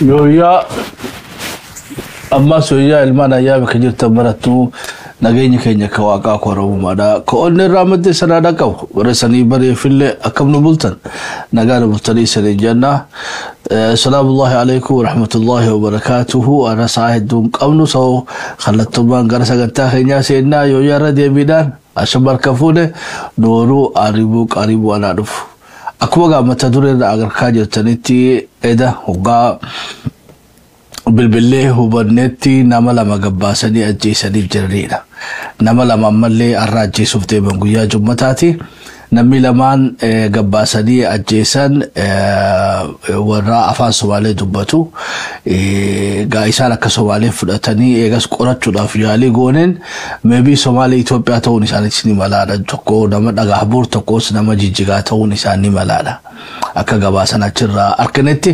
يويا أما سويا المانا يا بكجير تمرتو نجيني كينيا كواكا كورو مادا كون الرامد سنادا كو ورسني بري في اللي أكم نبلتن نجار بطري سني جنة السلام الله عليكم ورحمة الله وبركاته أنا سعيد دوم كم نسوا خلت طبعا جرس أجتا كينيا سيدنا يويا ردي بيدان أشبار كفونه دورو قريبو أنا أعرف أكوغا متدور أجر كاجر تنتي إذا هوغا بالبليه وبنتي نملا مجباسني أجيسني بجرينا نملا مملي الراجي سوفتي بنقويا جمتاتي نمي لمان جباسني أجيسن ورا أفان سوالي دبتو قايسانا كسوالي فلتني إيجاس قرات شدا فيالي قونين مبي سوالي إثيوبيا توني ساني سني ملادا تكو نما دغابور تكو سنما جيجيغا توني ساني ملادا akka gabaasana jirra arkanetti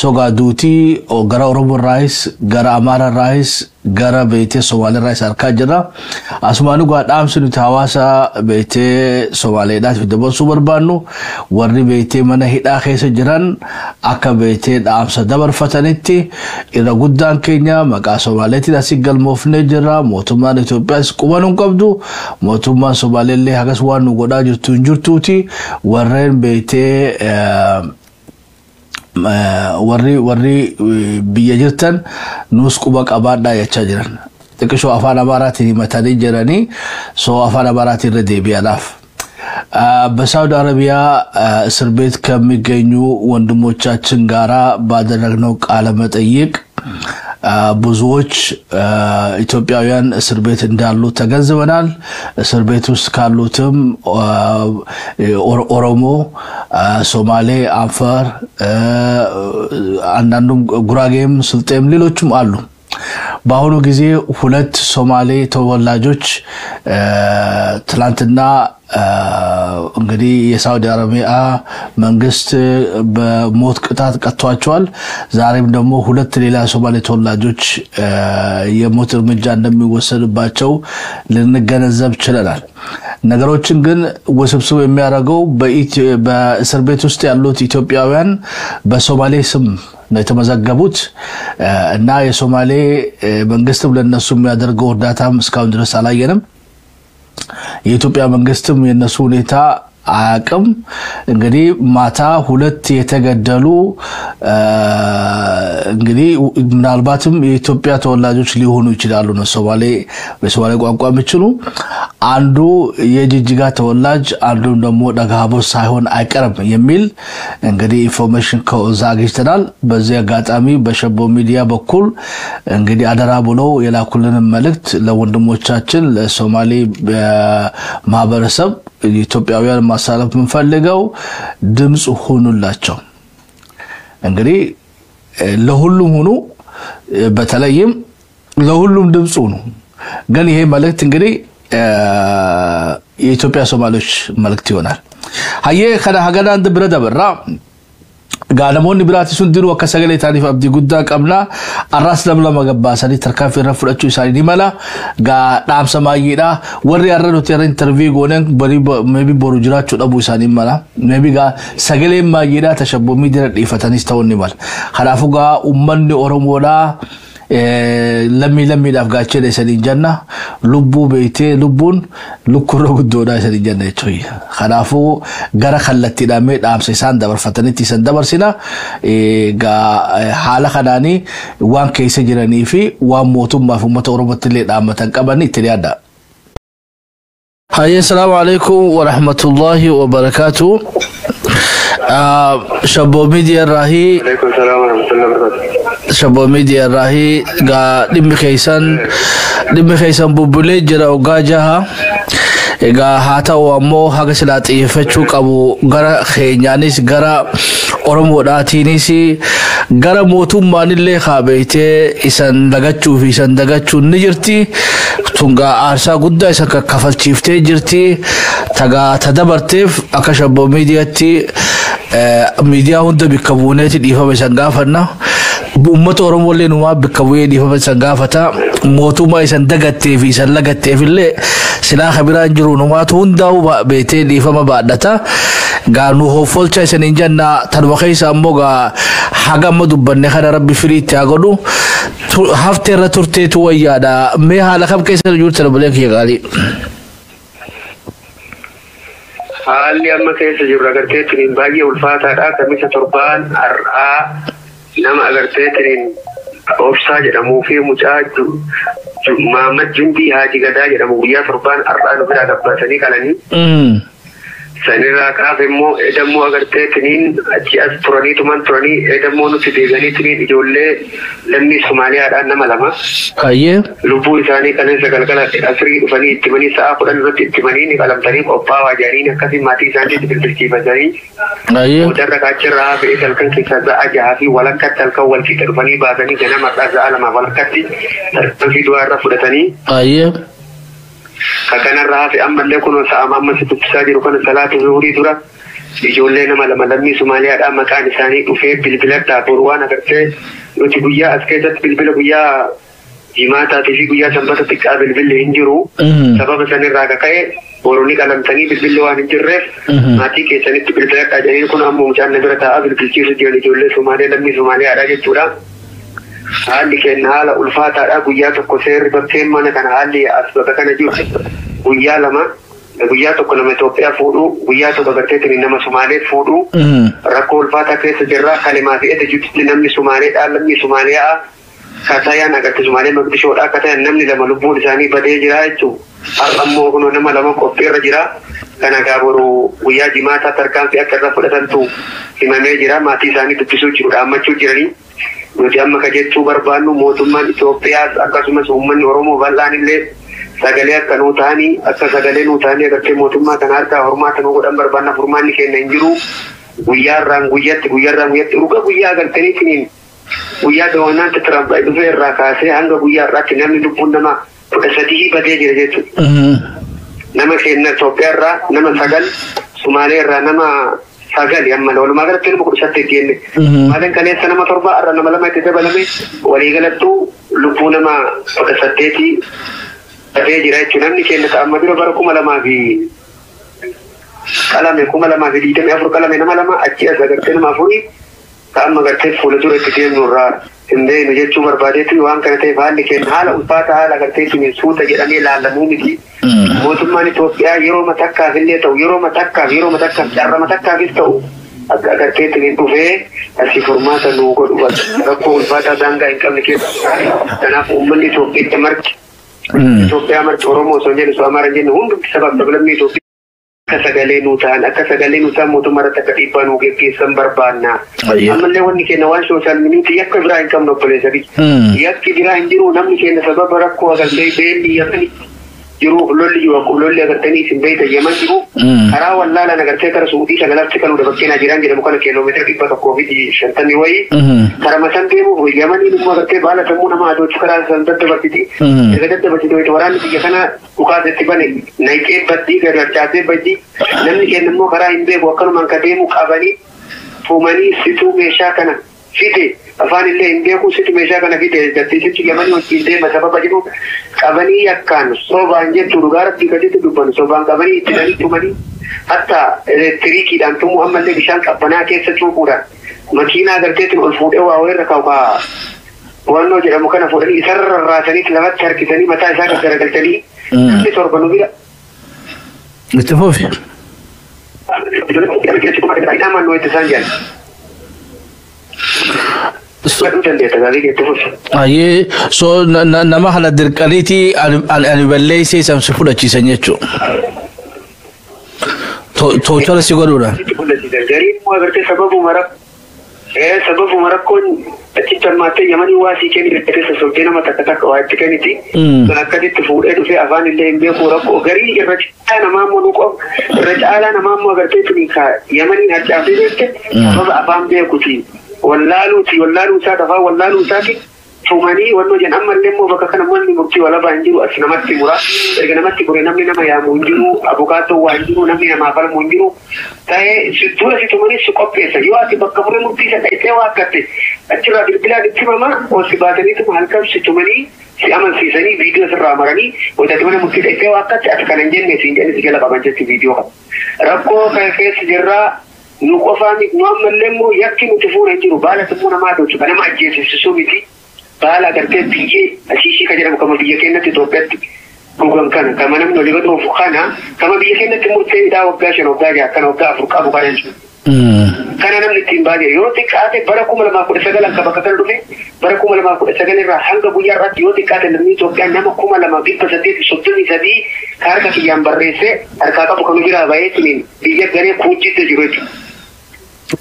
soga duuti o gara oromo rice gara amara rice gara beete somali rice arka jira asmanu ga dhaamsinu tawasa beete somali daat fidabo subarbaanu warri beete mana hidha khaysa jiran akka beete dhaamsa dabar fatanetti ira guddaan keenya maqa somaleti dasigal mofne jira mootummaan Ethiopia qubanun qabdu mootummaan Somalille hagas waanu goda jirtuuti warreen beete warri biyya jirtan nus quba qabaadha yacha jiran tikisho afaan amarati matani jirani so afaan amarati redebiyaaf በሳውዲ አረቢያ እስር ቤት ከሚገኙ ወንድሞቻችን ጋራ ባደረግነው ቃለ መጠይቅ ብዙዎች ኢትዮጵያውያን እስር ቤት እንዳሉ ተገንዝበናል እስር ቤት ውስጥ ካሉትም ኦሮሞ ሶማሌ አፋር አንዳንዱም ጉራጌም ስልጤም ሌሎችም አሉ በአሁኑ ጊዜ ሁለት ሶማሌ ተወላጆች ትላንትና እንግዲህ የሳውዲ አረቢያ መንግስት በሞት ቅጣት ቀጥቷቸዋል ዛሬም ደግሞ ሁለት ሌላ ሶማሌ ተወላጆች የሞት እርምጃ እንደሚወሰድባቸው ልንገነዘብ ችለናል ነገሮችን ግን ወስብስብ የሚያደርገው በእስር ቤት ውስጥ ያሉት ኢትዮጵያውያን በሶማሌ ስም ነው የተመዘገቡት እና የሶማሌ መንግስትም ለነሱ የሚያደርገው እርዳታም እስካሁን ድረስ አላየንም የኢትዮጵያ መንግስትም የነሱ ሁኔታ አያቅም እንግዲህ ማታ ሁለት የተገደሉ እንግዲህ ምናልባትም የኢትዮጵያ ተወላጆች ሊሆኑ ይችላሉ ነው በሶማሌ ቋንቋ የሚችሉ አንዱ የጂጂጋ ተወላጅ አንዱ ደግሞ ደጋቦ ሳይሆን አይቀርም የሚል እንግዲህ ኢንፎርሜሽን ከዛግጅተናል በዚህ አጋጣሚ በሸቦ ሚዲያ በኩል እንግዲህ አደራ ብሎ የላኩልን መልእክት ለወንድሞቻችን ለሶማሌ ማህበረሰብ ኢትዮጵያውያን ማሳለፍ ምንፈልገው ድምጽ ሆኑላቸው እንግዲህ ለሁሉም ሆኑ በተለይም ለሁሉም ድምጽ ሆኑ ግን ይሄ መልእክት እንግዲህ የኢትዮጵያ ሶማሌዎች መልእክት ይሆናል ሀየ ከዳ ሀገዳ እንደ ብረደበራ ጋለሞን ብራቲ ሱንዲሩ ወከሰገለ ታሪፍ አብዲ ጉዳ ቀብላ አራስ ለምላ መገባሰኒ ተርካፊ ረፍለቹ ይሳኒ ዲመላ ጋ ዳም ሰማይዳ ወሪ ያረዱ ተር ኢንተርቪው ጎነን በሪ ሜቢ ቦሩ ጅራቹ ደቡ ይሳኒ መላ ሜቢ ጋ ሰገለ ማይዳ ተሸቦ ሚድረ ዲፈተኒስ ተውን ይባል ሐላፉ ጋ ኡመን ኦሮሞዳ ለሚ ዳፍጋቸ ለሰኒ ጀና ልቡ ቤቴ ልቡን ልኩሮ ጉዶዳ ሰኒ ጀና ይቾይ ሐላፉ ገረ خلت دامه دامسه سان دبر فتنتي سان دبر سنا ጋ ሐላ خداني وان كيس جراني في وان موتم مفهومه ኦሮሞት ለዳመ ተንቀበኒ ትሪያዳ هاي السلام عليكم ورحمة الله وبركاته شبو ميديا راهي عليكم السلام ورحمة الله وبركاته شبو ميديا راهي غا دم خيسان بوبولي جرا وغاجها ega hata wamo haga silati fechu qabu gara khenyanis gara oromo datinisi gara motummanille khabeete isan dagachu nijirti tunga arsa gudda isa kafalchifte jirti taga tadabartef akashabo mediati media hunda bikabuneti difa besan gafanna Ummata Oromoo illee numaa bakka bu'ee dhiifama isan gaafata mootummaa isan dagattee fi isan lagatteef illee silaa kabiraan jiru numaatu hundaa'u beetee dhiifama baadhata gaanu hoofolcha isaniin jennaa tanuma keessa ammoo gaa haga amma dubbanne kana rabbi firiitti haa godhu haftee irra turteetu wayyaadha mee haala kam keessa jirtu dabalee kiyya gaarii. Haalli amma keessa jiru agarteetiin baay'ee ulfaataadha. Kamisa torbaan har'aa nama agarteetiin obsaa jedhamuu fi mucaa Maamad Jumbii Haaji Gadaa jedhamu guyyaa torbaan har'aa nu biraa gabbaasanii qalanii. Sanirraa kaaf immoo edammoo agarteetiin achi as turaniituman turanii edammoo nuti deeganiitiin ijoollee lammii Somaaliyaadhaan nama lama. Kayyee. Lubbuu isaanii qanansa galgala asirii dhufanii itti manii sa'a 10 irratti itti manii ni qalamtanii qophaa'aa jiranii akkasii maatii isaanii bilbilchiifatanii. Kayyee. Mudarra kaachirraa hafee halkan keessaa za'a jahaa fi walakkatti halkan wal qixa dhufanii baasanii ganamarraa za'a lamaaf walakkatti tarkaanfii du'aa irra fudhatanii. Kayyee. Kakanarraa hafe ammallee kun amma si dubbisaa jiru kana salaatu zuhurii dura ijoollee nama lama lammii Somaaliyaadhaan maqaan isaanii dhufee bilbiladhaa boru waan agartee nuti guyyaa as keessatti bilbila guyyaa jimaataatii fi guyyaa sanbata xiqqaa bilbilli hin jiru sababa sanirraa kaka'e boronni qalamtanii bilbilli waan hin jirreef maatii keessanitti bilbiladhaa jedhanii kun ammoo mucaan na bira taa'aa bilbilchiisu jiran ijoollee Somaaliyaa lammii Somaaliyaadhaa jechuudha. Haalli kenna haala ulfaataadha guyyaa tokko seerri bakkeen mana kana haalli as bakka kana jiru guyyaa lama guyyaa tokko nama Itoophiyaa fuudhu guyyaa tokko agarteetiin nama Somaalee fuudhu rakkoo ulfaataa keessa jirra kalimaa fi ete jutti namni Somaaleedhaan lammii Somaaliyaa katayaan agarte Somaalee Maqdishoodhaa katayaan namni lama lubbuun isaanii badee jira jechuun ammoo kun nama lama qophiirra jira kana gaaboru guyyaa jimaataa tarkaanfii akka irra fudhatantu himamee jira maatii isaanii dubbisuu jiru dhaammachuu jiranii. Nuti amma kajechuu barbaannu mootummaan Itoophiyaas akkasumas uummanni Oromoo bal'aan illee sagalee akka nuu ta'anii akka sagalee nuu ta'anii agartee mootummaa kana harkaa hormaata nuu godhan barbaanna furmaanni keenya hin jiru guyyaarraan guyyatti dhuga guyyaa agartaniitiin guyyaa daawwannaatti Tiraamp dhufee irraa kaasee hanga guyyaa irraatti namni lubbuun nama 13 badee jira jechuudha. Nama keenya Itoophiyaa irraa nama 9 Sumaalee irraa nama sagali amma walumaa galatti nama 18 jenne maalan kaleessa nama 7 irra nama 2 itti dabalame walii galattu lubbuu nama 18 badee jira jechuudha. Namni keenya amma bira bara 2000 fi qalame 2024 qalame nama 2 achi as agartee nama 4 amma agartee fuula dura itti deemnu irraa hin deemu jechuu barbaadeetu waan kana ta'eef haalli keenya haala ulfaataa haala agartee suuta jedhamee laallamuu miti. Mootummaan Itoophiyaa yeroo matakkaaf illee ta'u yeroo matakkaaf carra matakkaafis ta'u akka agarteetiin dhufee asii furmaata nuu godhu rakkoo ulfaataa daangaa hin qabne keessa kanaaf uummanni Itoophiyaa marti Itoophiyaa marti Oromoo osoo jennu Amaaraa jennu hundumti sabab sablammii Itoophiyaa akka sagalee nuu ta'an mootummaa irratti akka dhiibbaa nuu geggeessan barbaanna. Ammallee wanni keenya waan sooshaal miidiyaa yakka biraa hin qabnu obboleessa yakki biraa hin jiru namni keenya sababa rakkoo agartee beelli yakkani jiru lolli agartanii isin beeyta Yaman jiru karaa wallaalaan agartee kara Suudii sagalaatti kaluu dabakkee Naajiraan jedhamu kana kiiloomeetira 150 wayii karama san deemu Yamaniin immoo agartee baala sammuu nama adoochu karaa san daddabarsiti erga daddabarsiti waraanni biyya kana dhukaasetti bane nayqee baddii gargaarchaasee baddii namni keenya immoo karaa hin beeku akkanumaan ka deemu qabanii fuumanii situu meeshaa kana fide afaan illee hin beeku situ meeshaa kana fide jattiisichi Yamanii wajjin deema sababa jiru qabanii yakkaan sobaan jettu dhugaa rabbii gaditti dubban sobaan qabanii itti dhanii tumanii hatta elektiriikiidhaan tumuu ammallee bishaan qabbanaa keessa cuuquudhaan makiinaa agarteetiin ol fuudhee waa wayirra kaa'u wannoo jedhamu kana fuudhanii isarra rarraasanii lafatti harkisanii mataa isaa kan garagalchanii namni torba nu bira. Itti fufi. Mannoo itti isaan jedhan. Aye, so nama kana dirqaniiti ani balleessee samsi fudhachiisan jechuudha. Tochora si godhuudha. Gariin immoo agartee sababuma rakkoon achitti ammaatti Yamanii waa sii kenni keessa sobdee nama takka waa itti kenniti. Sun akkasitti fuudhee dhufee afaan illee hin beeku rakkoo garii irra caalaa namaa immoo nuqof irra caalaa namaa immoo agartee Yamanii harcaafee beekte sababa afaan beekuti. Wallaaluu isaa dafaa wallaaluu isaati tumanii wanno jan ammallee immoo bakka kana manni murtii walabaa hin jiru as namatti mura erga namatti mure namni nama yaamu hin jiru abukaatoo waa hin jiru namni namaa falmu hin jiru ta'ee dura si tumanii si qopheessa yoo ati bakka mure murtii isa dhaqxee waa akkatte achirraa bilbilaan itti himamaa ol si baataniituma halkan si tumanii si amansiisanii viidiyoo sirraa maranii wayitatti mana murtii dhaqxee waa akkatte ati kana hin jenne siin jedhani si jala qaban jetti viidiyoo kana rakkoo kana keessa jirraa nu qofaani nu ammallee immoo yakki nuti fuuna hin jiru baala sammuu namaa dhochu kan nama ajjeesisuu miti baala agartee biyyee asiishii ka jedhamu kama biyya keenyatti Itoophiyaatti dhugan kana kama namni olii gadi oofu kana kama biyya keenyatti murtee hidhaa waggaa 5 waggaa 6 kana waggaa 4 qabu kana jechuudha. Kana namni ittiin baay'ee yoo xiqqaate bara 2019 akka bakka kana dhufe bara 2019 irraa hanga guyyaa irratti yoo xiqqaate namni Itoophiyaa nama 2833 ka harka kiyyaan barreesse harkaa qabu kan biraa baay'ee biyya garee kuujitti jiru jechuudha.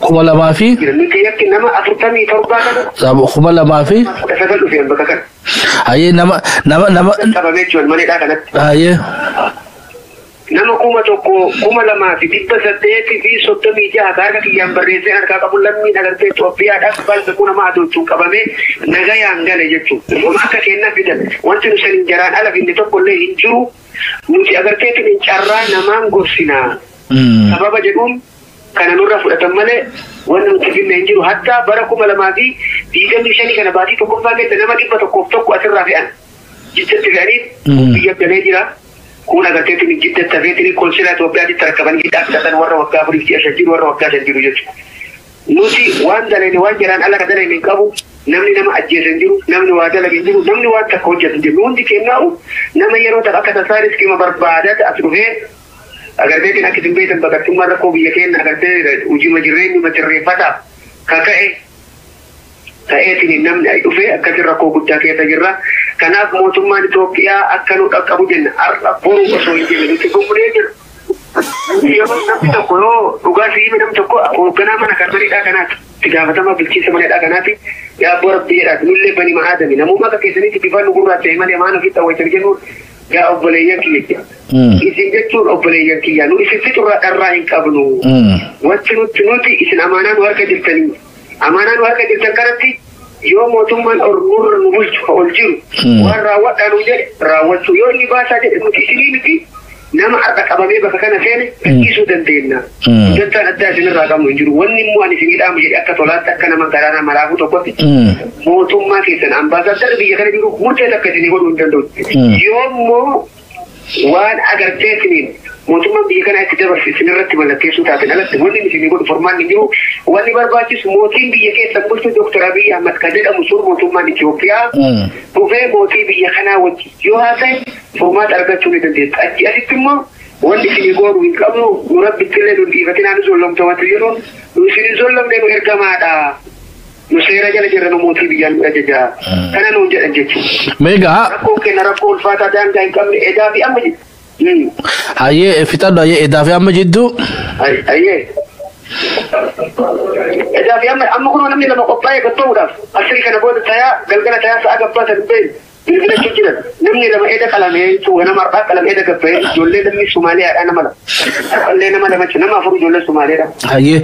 Kuma lamaa fi yakki nama 47 kana kuma lamaa fi sagal dhufeen bakka kana. Hayyee nama qabamee jiran maneedhaa kanatti. Hayyee. Nama 2,236 ka harka kiyyaan barreessee harkaa qabu lammiin agartee Itoophiyaadhaaf balfa kun nama adochuun qabamee nagayaan gale jechuudha. Akka kennaa fidan wanti nu saniin jaraan ala finne tokkollee hin jiru nuti agarteetiin carraa namaan gorsinaa. Sababa jedhuun kana nurra fudhatan malee wanti nuti finne hin jiru hatta bara 2025 kana baatii tokkoffaa keessa nama 101 asirraa fe'an jettatti fe'anii biyya galee jira. Kun agarteetiin jiddatti feetiin konsilaa Itoophiyaatti tarkaban hidhaa fudhatan warra waggaa 4 jiru warra waggaa 5 jiru jechuudha. Nuti waan dalene waan jiraan ala ka dalene hin qabu namni nama ajjeesan jiru namni waa dalage jiru namni waan takka hojjetan jiru hundi kennaa'u nama yeroo takka akka tasaanis kima barbaadata as dhufee agarteetiin akka isin beektan baqattummaan rakkoo biyya keenya agartee hojii jireenyi matirreeffataaf kaka'e ta'eetiin namni ay dhufee akkasii rakkoo guddaa keessa jirra. Kanaaf mootummaan Itoophiyaa akka nu qaqqabu jenna har'a boru osoo hin jirre nuti gumbulee jiru. Yoo namni tokko yoo dhugaa si'ii namni tokko hoogganaa mana karmaniidhaa kanaati itti gaafatama bulchiinsa maneedhaa kanaati yaabboo rabbii jedhaati nullee bani ma'aadami namummaa akka keessanitti bifaan nu gurraacha'e malee maan ofitti hawwatan jennuun yaa obboleeyyan kiyya. Isin jechuun obboleeyyan kiyya nu isin fixurraa dharraa hin qabnu. Wanti nuti isin amaanaa nu harka jirtanii amaanaa nu harka jirtan kanatti yoo mootummaan ormurra nu bulchu ol jiru waan raawwadhaa nu jedhe raawwachuu yoo inni baasaa jedhe nuti isinii miti nama har'a qabamee bakka kana seene dhiisuu dandeenya. Dantaan addaa isinirraa qabnu hin jiru wanni immoo ani isiniidhaamu jedhe akka tolaatti akka nama garaanaa malaafuu tokkotti mootummaa keessan ambaasaaddarri biyya kana jiru murtee takka isinii godhuu hin danda'u. Yoo immoo waan agarteetiniin mootummaan biyya kana itti dabarse isinirratti mallatteessuu taateen alatti wanni isinii godhu formaan hin jiru wanni barbaachisu mootiin biyya keessa bulchu Dr. Abiy Ahmed kan jedhamu sun mootummaan Itoophiyaa dhufee mootii biyya kanaa wajjin yoo haa ta'e formaata argachuu ni dandeessa. Achi asitti immoo wanni isinii godhu hin qabnu nu rabbitti illee nu dhiifatinaa nu zollomtamatti jedhuun nu isinii zollomne nu ergamaadha. Nu seera jala jirra nu mootii biyyaan nu ajajaa kana nuun jedhan jechuudha. Meegaa rakkoo kenna rakkoo ulfaataa daangaa hin qabne edaa fi amma jedhu. Hayyee fixadhu hayyee edaa fi amma jidduu. Hayyee. Edaa fi amma kunoo namni lama qophaa'ee gabba'uudhaaf asirii kana booda tayaa galgala tayaa sa'a gabbaasan ba'e bilbilachuu jiran namni lama eda qalamee nama har'aa qalamee eda gabba'ee ijoollee lammii Somaaliyaadhaa nama lama. Har'allee nama lamachi nama 4 ijoollee Somaaliyaadha. Hayyee.